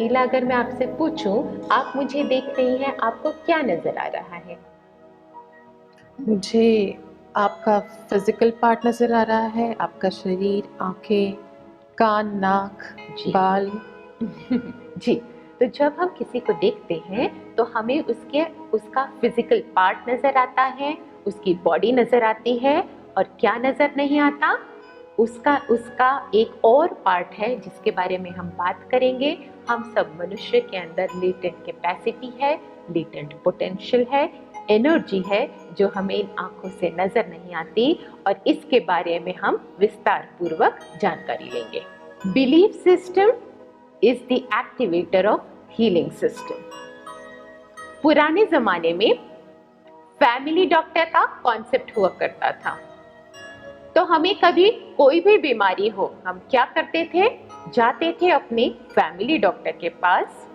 ईला, अगर मैं आपसे पूछूं, आप मुझे देख रही हैं, आपको क्या नजर आ रहा है? मुझे आपका फिजिकल पार्ट नजर आ रहा है, आपका शरीर, आंखें, कान, नाक, जी। बाल। जी। तो जब हम किसी को देखते हैं तो हमें उसका फिजिकल पार्ट नजर आता है, उसकी बॉडी नजर आती है, और क्या नजर नहीं आता? उसका उसका एक और पार्ट है जिसके बारे में हम बात करेंगे। हम सब मनुष्य के अंदर लेटेंट कैपेसिटी है, लेटेंट पोटेंशियल है, एनर्जी है, जो हमें इन आंखों से नजर नहीं आती, और इसके बारे में हम विस्तार पूर्वक जानकारी लेंगे। Belief system is the activator of healing system. पुराने जमाने में फैमिली डॉक्टर का कॉन्सेप्ट हुआ करता था। तो हमें कभी कोई भी बीमारी हो, हम क्या करते थे? जाते थे अपने फैमिली डॉक्टर के पास,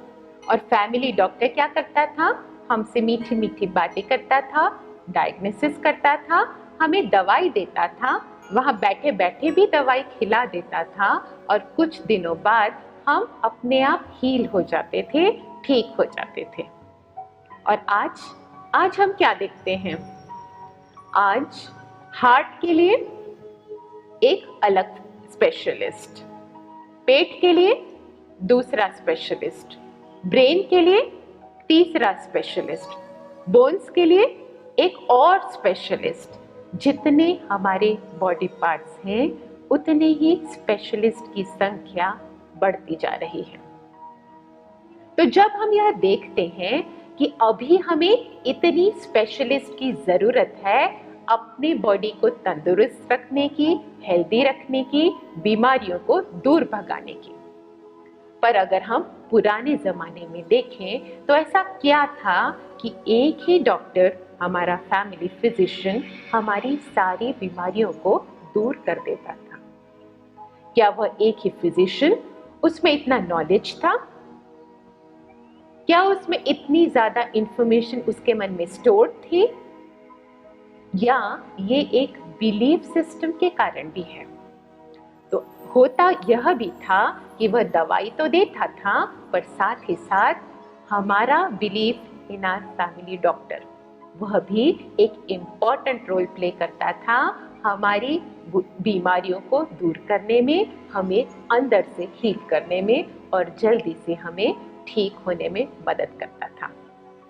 और फैमिली डॉक्टर क्या करता था? हमसे मीठी मीठी बातें करता था, डायग्नोसिस करता था, हमें दवाई देता था, वहाँ बैठे बैठे भी दवाई खिला देता था, और कुछ दिनों बाद हम अपने आप हील हो जाते थे, ठीक हो जाते थे। और आज हम क्या देखते हैं? आज हार्ट के लिए एक अलग स्पेशलिस्ट, पेट के लिए दूसरा स्पेशलिस्ट, ब्रेन के लिए तीसरा स्पेशलिस्ट, बोन्स के लिए एक और स्पेशलिस्ट। जितने हमारे बॉडी पार्ट्स हैं, उतने ही स्पेशलिस्ट की संख्या बढ़ती जा रही है। तो जब हम यह देखते हैं कि अभी हमें इतनी स्पेशलिस्ट की जरूरत है अपने बॉडी को तंदुरुस्त रखने की, हेल्दी रखने की, बीमारियों को दूर भगाने की, पर अगर हम पुराने जमाने में देखें तो ऐसा क्या था कि एक ही डॉक्टर, हमारा फैमिली फिजिशियन, हमारी सारी बीमारियों को दूर कर देता था। क्या वह एक ही फिजिशियन, उसमें इतना नॉलेज था? क्या उसमें इतनी ज्यादा इंफॉर्मेशन उसके मन में स्टोर थी? या ये एक बिलीफ सिस्टम के कारण भी है? तो होता यह भी था कि वह दवाई तो देता था, पर साथ ही साथ हमारा belief in our family doctor, वह भी एक इम्पॉर्टेंट रोल प्ले करता था हमारी बीमारियों को दूर करने में, हमें अंदर से हील करने में, और जल्दी से हमें ठीक होने में मदद करता था।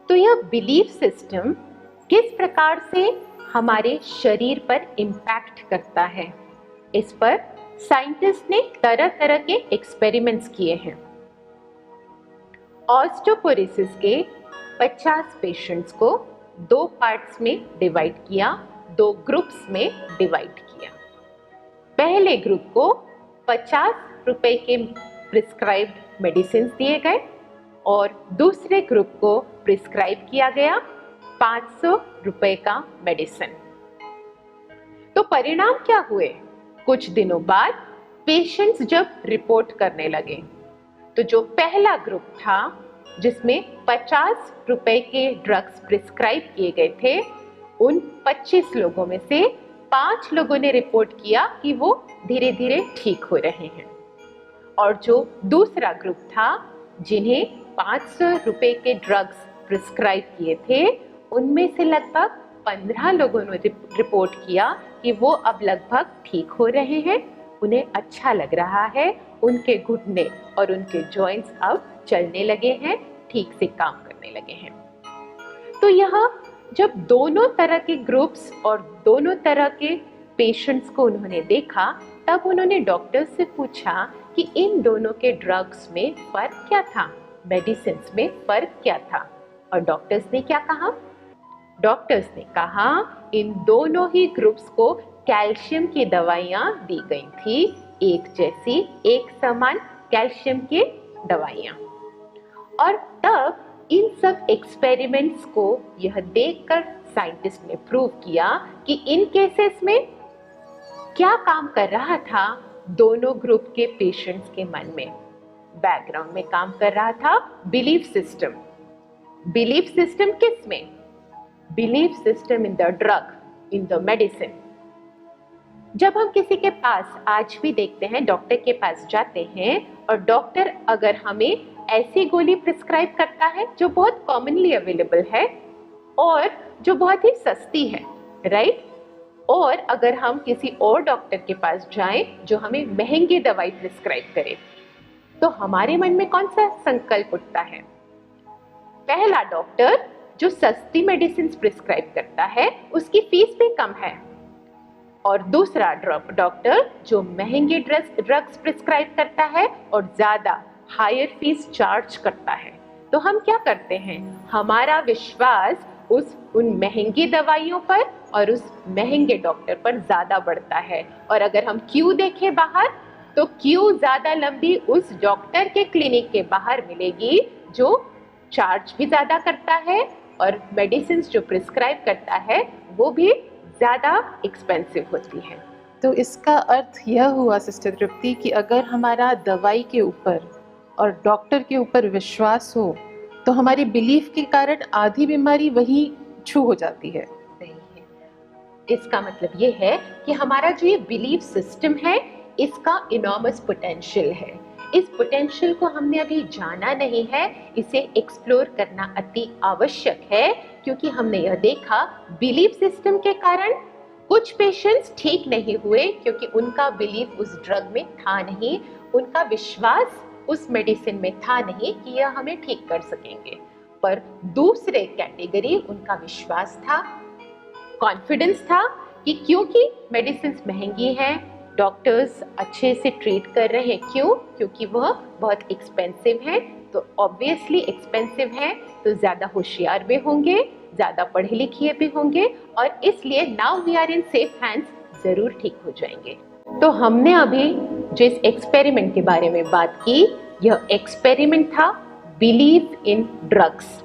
तो यह बिलीफ सिस्टम किस प्रकार से हमारे शरीर पर इम्पैक्ट करता है, इस पर साइंटिस्ट ने तरह तरह के एक्सपेरिमेंट्स किए हैं। ऑस्टियोपोरोसिस के 50 पेशेंट्स को 2 पार्ट्स में डिवाइड किया, 2 ग्रुप्स में डिवाइड किया। पहले ग्रुप को 50 रुपए के प्रिस्क्राइब्ड मेडिसिन दिए गए, और दूसरे ग्रुप को प्रिस्क्राइब किया गया 500 रुपए का मेडिसिन। तो परिणाम क्या हुए? कुछ दिनों बाद पेशेंट्स जब रिपोर्ट करने लगे, तो जो पहला ग्रुप था जिसमें 50 रुपए के ड्रग्स प्रिस्क्राइब किए गए थे, उन 25 लोगों में से 5 लोगों ने रिपोर्ट किया कि वो धीरे धीरे ठीक हो रहे हैं। और जो दूसरा ग्रुप था, जिन्हें 500 रुपए के ड्रग्स प्रिस्क्राइब किए थे, उनमें से लगभग 15 लोगों ने रिपोर्ट किया कि वो अब लगभग ठीक हो रहे हैं, उन्हें अच्छा लग रहा है, उनके घुटने और उनके जॉइंट्स अब चलने लगे हैं, ठीक से काम करने लगे हैं। तो यह जब दोनों तरह के ग्रुप्स और दोनों तरह के पेशेंट्स को उन्होंने देखा, तब उन्होंने डॉक्टर से पूछा कि इन दोनों के ड्रग्स में फर्क क्या था, मेडिसिन्स में फर्क क्या था। और डॉक्टर्स ने क्या कहा? डॉक्टर्स ने कहा इन दोनों ही ग्रुप्स को कैल्शियम की दवाइयाँ दी गई थी, एक जैसी, एक समान कैल्शियम की दवाइयाँ। और तब इन सब एक्सपेरिमेंट्स को यह देखकर साइंटिस्ट ने प्रूव किया कि इन केसेस में क्या काम कर रहा था दोनों ग्रुप के पेशेंट्स के मन में। बैकग्राउंड में काम कर रहा था बिलीफ सिस्टम। बिलीफ सिस्टम किस में? Belief system in the drug, in the medicine. जब हम किसी के पास आज भी देखते हैं, डॉक्टर के पास जाते हैं, और डॉक्टर अगर हमें ऐसी गोली प्रिस्क्राइब करता है जो बहुत कॉमनली अवेलेबल है और जो बहुत ही सस्ती है, राइट। और अगर हम किसी और डॉक्टर के पास जाएं जो हमें महंगी दवाई प्रिस्क्राइब करे, तो हमारे मन में कौन सा संकल्प उठता है? पहला डॉक्टर जो सस्ती मेडिसिन प्रिस्क्राइब करता है उसकी फीस भी कम है, और दूसरा डॉक्टर जो महंगे ड्रग्स प्रिस्क्राइब करता है और ज़्यादा हायर फीस चार्ज करता है। तो हम क्या करते हैं, हमारा विश्वास उन महंगी दवाइयों पर और उस महंगे डॉक्टर पर ज़्यादा बढ़ता है। और अगर हम क्यू देखें बाहर, तो क्यू ज़्यादा लंबी उस डॉक्टर के क्लिनिक के बाहर मिलेगी जो चार्ज भी ज़्यादा करता है और मेडिसिन जो प्रिस्क्राइब करता है वो भी ज़्यादा एक्सपेंसिव होती है। तो इसका अर्थ यह हुआ सिस्टर तृप्ति कि अगर हमारा दवाई के ऊपर और डॉक्टर के ऊपर विश्वास हो तो हमारी बिलीफ के कारण आधी बीमारी वही छू हो जाती है। सही है। इसका मतलब ये है कि हमारा जो ये बिलीफ सिस्टम है इसका इनॉर्मस पोटेंशियल है। इस पोटेंशियल को हमने अभी जाना नहीं है, इसे एक्सप्लोर करना अति आवश्यक है, क्योंकि हमने यह देखा बिलीफ सिस्टम के कारण कुछ पेशेंट्स ठीक नहीं हुए क्योंकि उनका बिलीफ उस ड्रग में था नहीं, उनका विश्वास उस मेडिसिन में था नहीं कि यह हमें ठीक कर सकेंगे। पर दूसरे कैटेगरी उनका विश्वास था, कॉन्फिडेंस था कि क्योंकि मेडिसिन महंगी हैं, डॉक्टर्स अच्छे से ट्रीट कर रहे हैं, क्यों? क्योंकि वह बहुत एक्सपेंसिव है। तो ऑब्वियसली एक्सपेंसिव है तो ज़्यादा होशियार भी होंगे, ज़्यादा पढ़े लिखे भी होंगे, और इसलिए now we are in safe hands, ज़रूर ठीक हो जाएंगे। तो हमने अभी जिस एक्सपेरिमेंट के बारे में बात की, यह एक्सपेरिमेंट था बिलीव इन ड्रग्स।